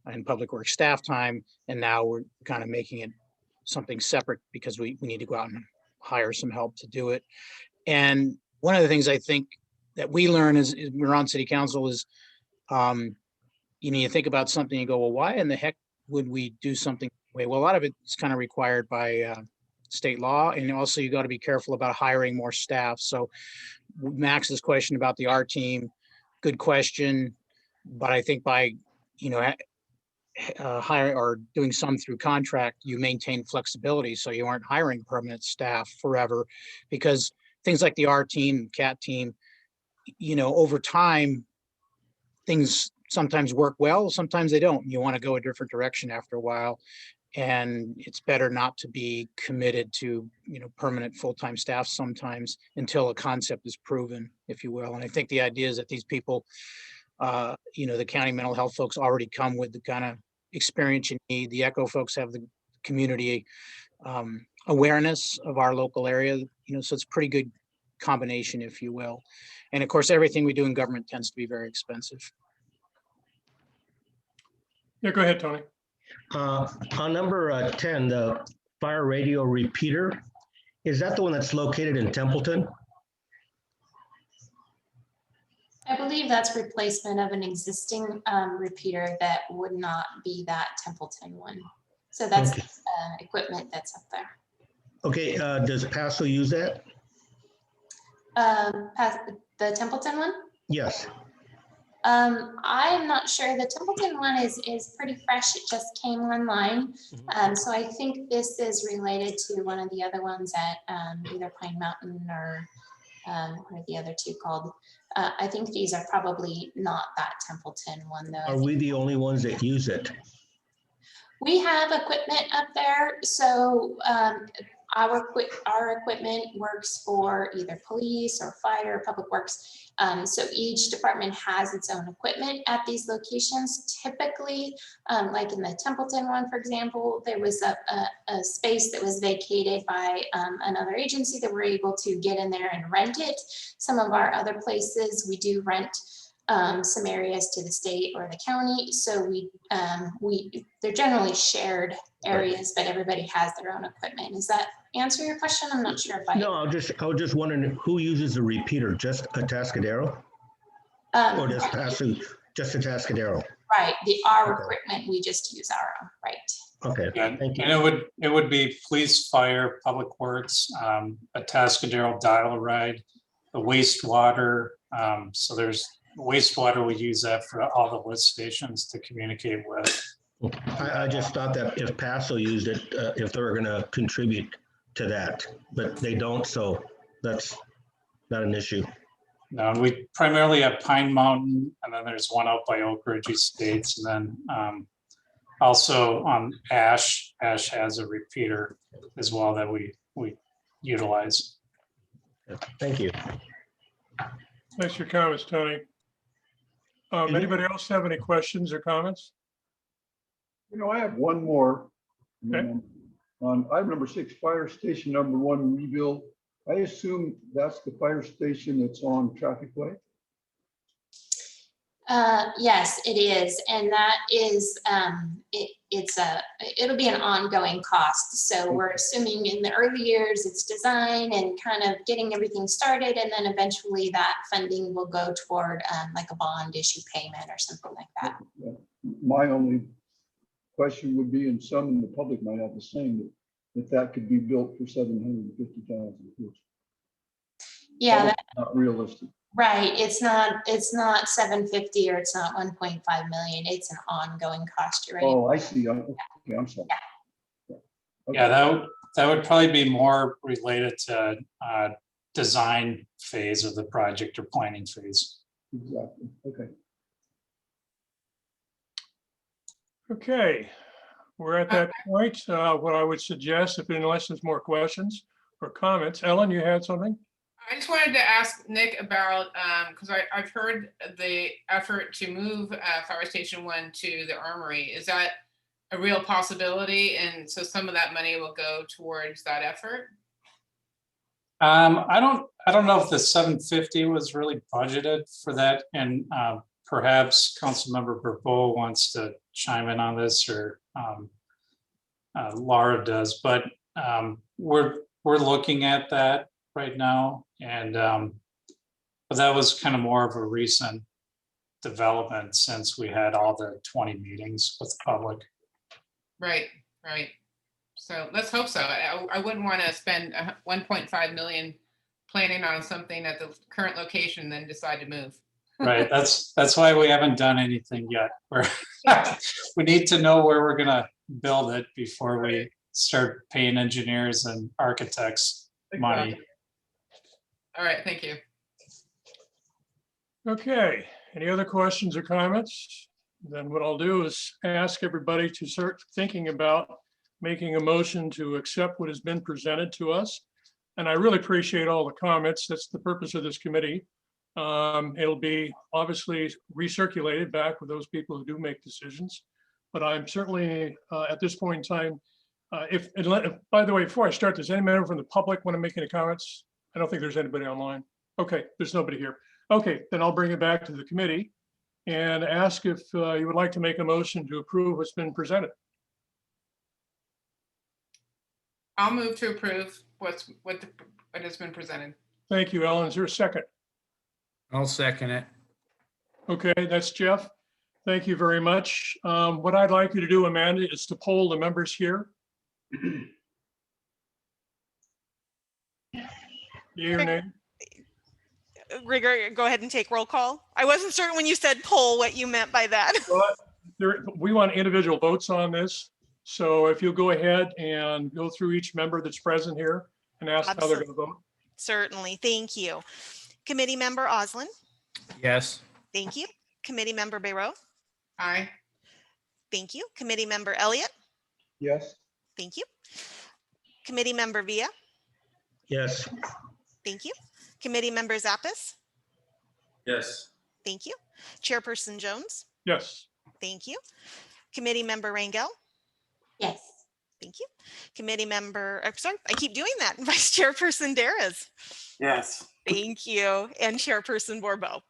and public works staff time, and now we're kind of making it something separate because we need to go out and hire some help to do it. And one of the things I think that we learn is we're on city council is, you know, you think about something and go, well, why in the heck would we do something? Well, a lot of it is kind of required by state law, and also you got to be careful about hiring more staff. So Max's question about the R team, good question, but I think by, you know, hiring or doing some through contract, you maintain flexibility, so you aren't hiring permanent staff forever, because things like the R team, CAT team, you know, over time, things sometimes work well, sometimes they don't. You want to go a different direction after a while. And it's better not to be committed to, you know, permanent full-time staff sometimes until a concept is proven, if you will. And I think the idea is that these people, you know, the county mental health folks already come with the kind of experience you need. The ECHO folks have the community awareness of our local area, you know, so it's a pretty good combination, if you will. And of course, everything we do in government tends to be very expensive. Yeah, go ahead, Tony. On number 10, the fire radio repeater, is that the one that's located in Templeton? I believe that's replacement of an existing repeater that would not be that Templeton one. So that's Okay. Equipment that's up there. Okay, does Paso use that? The Templeton one? Yes. I'm not sure. The Templeton one is pretty fresh. It just came online. So I think this is related to one of the other ones at either Pine Mountain or what are the other two called? I think these are probably not that Templeton one though. Are we the only ones that use it? We have equipment up there. So our equipment works for either police or fire, public works. So each department has its own equipment at these locations. Typically, like in the Templeton one, for example, there was a space that was vacated by another agency that were able to get in there and rent it. Some of our other places, we do rent some areas to the state or the county. So they're generally shared areas, but everybody has their own equipment. Does that answer your question? I'm not sure if I. No, I was just wondering who uses the repeater, just Atascadero? Or does Paso just Atascadero? Right, our equipment, we just use our own, right? Okay, thank you. And it would be police, fire, public works, Atascadero, dial a ride, the wastewater. So there's wastewater, we use that for all the lift stations to communicate with. I just thought that if Paso used it, if they were going to contribute to that, but they don't, so that's not an issue. No, we primarily have Pine Mountain, and then there's one out by Oak Ridge Estates, and then also on Ash has a repeater as well that we utilize. Thank you. Thanks for your comments, Tony. Anybody else have any questions or comments? I have one more. Okay. On item number 6, fire station number 1 rebuild. I assume that's the fire station that's on Traffic Way? Yes, it is. And that is, it'll be an ongoing cost. So we're assuming in the early years, it's design and kind of getting everything started. And then eventually that funding will go toward like a bond issue payment or something like that. My only question would be, and some in the public might have the same, that could be built for $750,000. Yeah, That's not realistic. right. It's not 750 or it's not 1.5 million. It's an ongoing cost. You're right. Oh, I see. Okay, I'm sorry. Yeah. Okay. Yeah, that would probably be more related to design phase of the project or planning phase. Exactly. Okay. Okay, we're at that point. What I would suggest, unless there's more questions or comments, Ellen, you had something? I just wanted to ask Nick about, because I've heard the effort to move Fire Station 1 to the Armory. Is that a real possibility? And so some of that money will go towards that effort? I don't know if the 750 was really budgeted for that, and perhaps Councilmember Burbo wants to chime in on this, or Laura does, but we're looking at that right now, and but that was kind of more of a recent development since we had all the 20 meetings with the public. Right. So let's hope so. I wouldn't want to spend 1.5 million planning on something at the current location, then decide to move. Right, that's why we haven't done anything yet. We need to know where we're gonna build it before we start paying engineers and architects money. All right, thank you. Okay, any other questions or comments? Then what I'll do is ask everybody to start thinking about making a motion to accept what has been presented to us. And I really appreciate all the comments. That's the purpose of this committee. It'll be obviously recirculated back with those people who do make decisions. But I'm certainly at this point in time, by the way, before I start, does any member from the public want to make any comments? I don't think there's anybody online. Okay, there's nobody here. Okay, then I'll bring it back to the committee and ask if you would like to make a motion to approve what's been presented. I'll move to approve what has been presented. Thank you, Ellen. Is there a second? I'll second it. Okay, that's Jeff. Thank you very much. What I'd like you to do, Amanda, is to poll the members here. Yea or nay? Rigger, go ahead and take roll call. I wasn't certain when you said poll what you meant by that. We want individual votes on this. So if you'll go ahead and go through each member that's present here and ask how they're going to vote. Certainly, thank you. Committee member Oslin. Yes. Thank you. Committee member Bayrow. Aye. Thank you. Committee member Elliott. Yes. Thank you. Committee member Villa. Yes. Thank you. Committee member Zappis. Yes. Thank you. Chairperson Jones. Yes. Thank you. Committee member Rangel. Yes. Thank you. Committee member, sorry, I keep doing that. Vice Chairperson Darrez. Yes. Thank you. And Chairperson Borbo.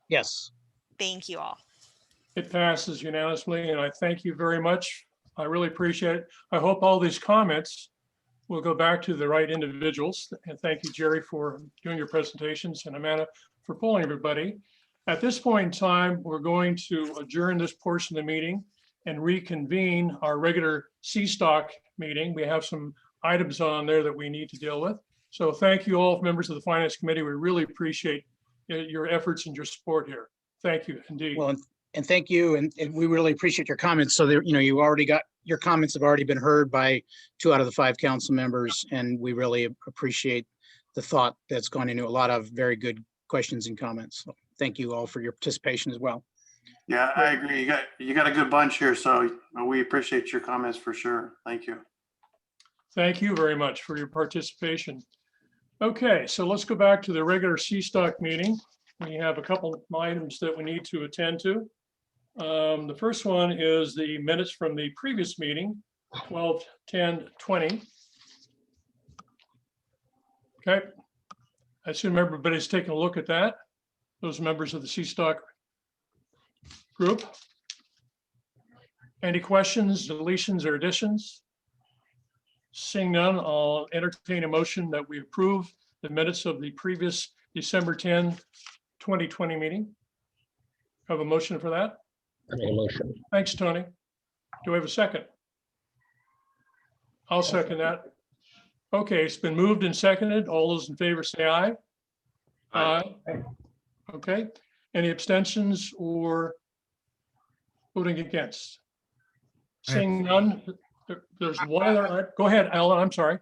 Yes. Thank you all. It passes unanimously, and I thank you very much. I really appreciate it. I hope all these comments will go back to the right individuals. And thank you, Jerry, for doing your presentations, and Amanda for polling everybody. At this point in time, we're going to adjourn this portion of the meeting and reconvene our regular CSTOC meeting. We have some items on there that we need to deal with. So thank you all, members of the Finance Committee. We really appreciate your efforts and your support here. Thank you indeed. Well, and thank you. And we really appreciate your comments. So there, you already got, your comments have already been heard by 2 out of the 5 council members. And we really appreciate the thought that's gone into a lot of very good questions and comments. So thank you all for your participation as well. Yeah, I agree. You got a good bunch here, so we appreciate your comments for sure. Thank you. Thank you very much for your participation. Okay, so let's go back to the regular CSTOC meeting. We have a couple of items that we need to attend to. The first one is the minutes from the previous meeting, 12/10/20. Okay, I assume everybody's taking a look at that. Those members of the CSTOC group. Any questions, deletions, or additions? Seeing none, I'll entertain a motion that we approve the minutes of the previous December 10, 2020 meeting. Have a motion for that? I make a motion. Thanks, Tony. Do we have a second? I'll second that. Okay, it's been moved and seconded. All those in favor say aye. Aye. Okay, any abstentions or voting against? Seeing none, there's one other, go ahead, Alan, I'm sorry.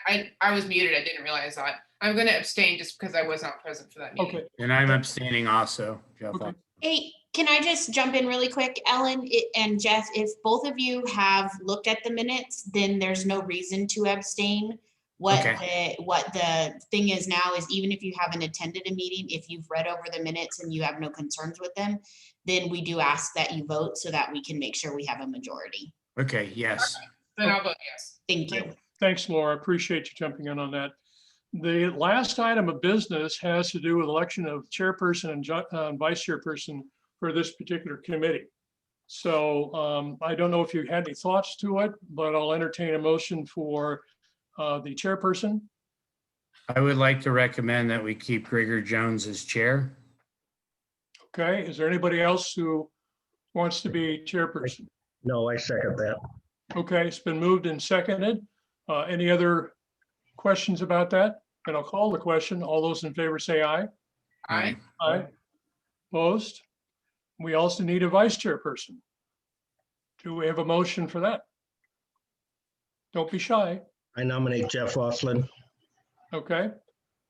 Yeah, I was muted. I didn't realize that. I'm going to abstain just because I was not present for that meeting. Okay, And I'm abstaining also, Jeff. okay. Hey, can I just jump in really quick, Ellen and Jeff? If both of you have looked at the minutes, then there's no reason to abstain. What the thing is now is even if you haven't attended a meeting, if you've read over the minutes and you have no concerns with them, then we do ask that you vote so that we can make sure we have a majority. Okay, yes. Then I'll vote yes. Thank you. Thanks, Laura. I appreciate you jumping in on that. The last item of business has to do with election of chairperson and vice chairperson for this particular committee. So I don't know if you had any thoughts to it, but I'll entertain a motion for the chairperson. I would like to recommend that we keep Gregor Jones as chair. Okay, is there anybody else who wants to be chairperson? No, I second that. Okay, it's been moved and seconded. Any other questions about that? And I'll call the question. All those in favor say aye. Aye. Aye. Opposed? We also need a vice chairperson. Do we have a motion for that? Don't be shy. I nominate Jeff Osland. Okay,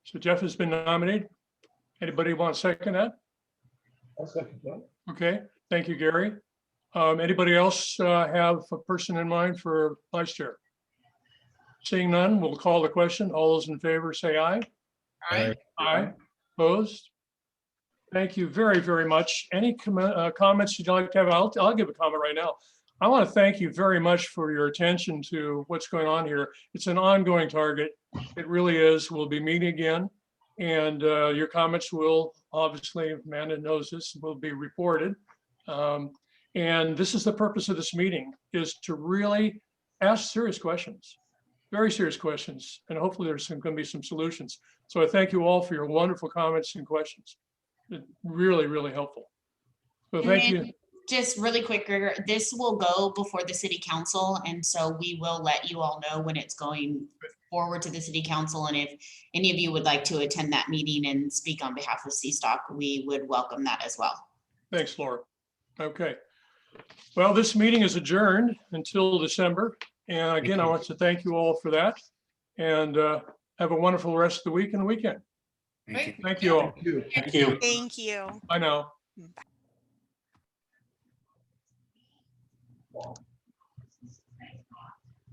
so Jeff has been nominated. Anybody want to second that? I'll second that. Okay, thank you, Gary. Anybody else have a person in mind for vice chair? Seeing none, we'll call the question. All those in favor say aye. Aye. Aye. Opposed? Thank you very, very much. Any comments you'd like to have? I'll give a comment right now. I want to thank you very much for your attention to what's going on here. It's an ongoing target. It really is. We'll be meeting again. And your comments will, obviously, Amanda knows this, will be reported. And this is the purpose of this meeting, is to really ask serious questions, very serious questions. And hopefully there's going to be some solutions. So I thank you all for your wonderful comments and questions. Really, really helpful. So thank you. Just really quick, Gregor, this will go before the city council. And so we will let you all know when it's going forward to the city council. And if any of you would like to attend that meeting and speak on behalf of CSTOC, we would welcome that as well. Thanks, Laura. Okay. Well, this meeting is adjourned until December. And again, I want to thank you all for that. And have a wonderful rest of the week and weekend. Thank you. Thank you all. Thank you. Thank you. Thank you. Bye now. Bye.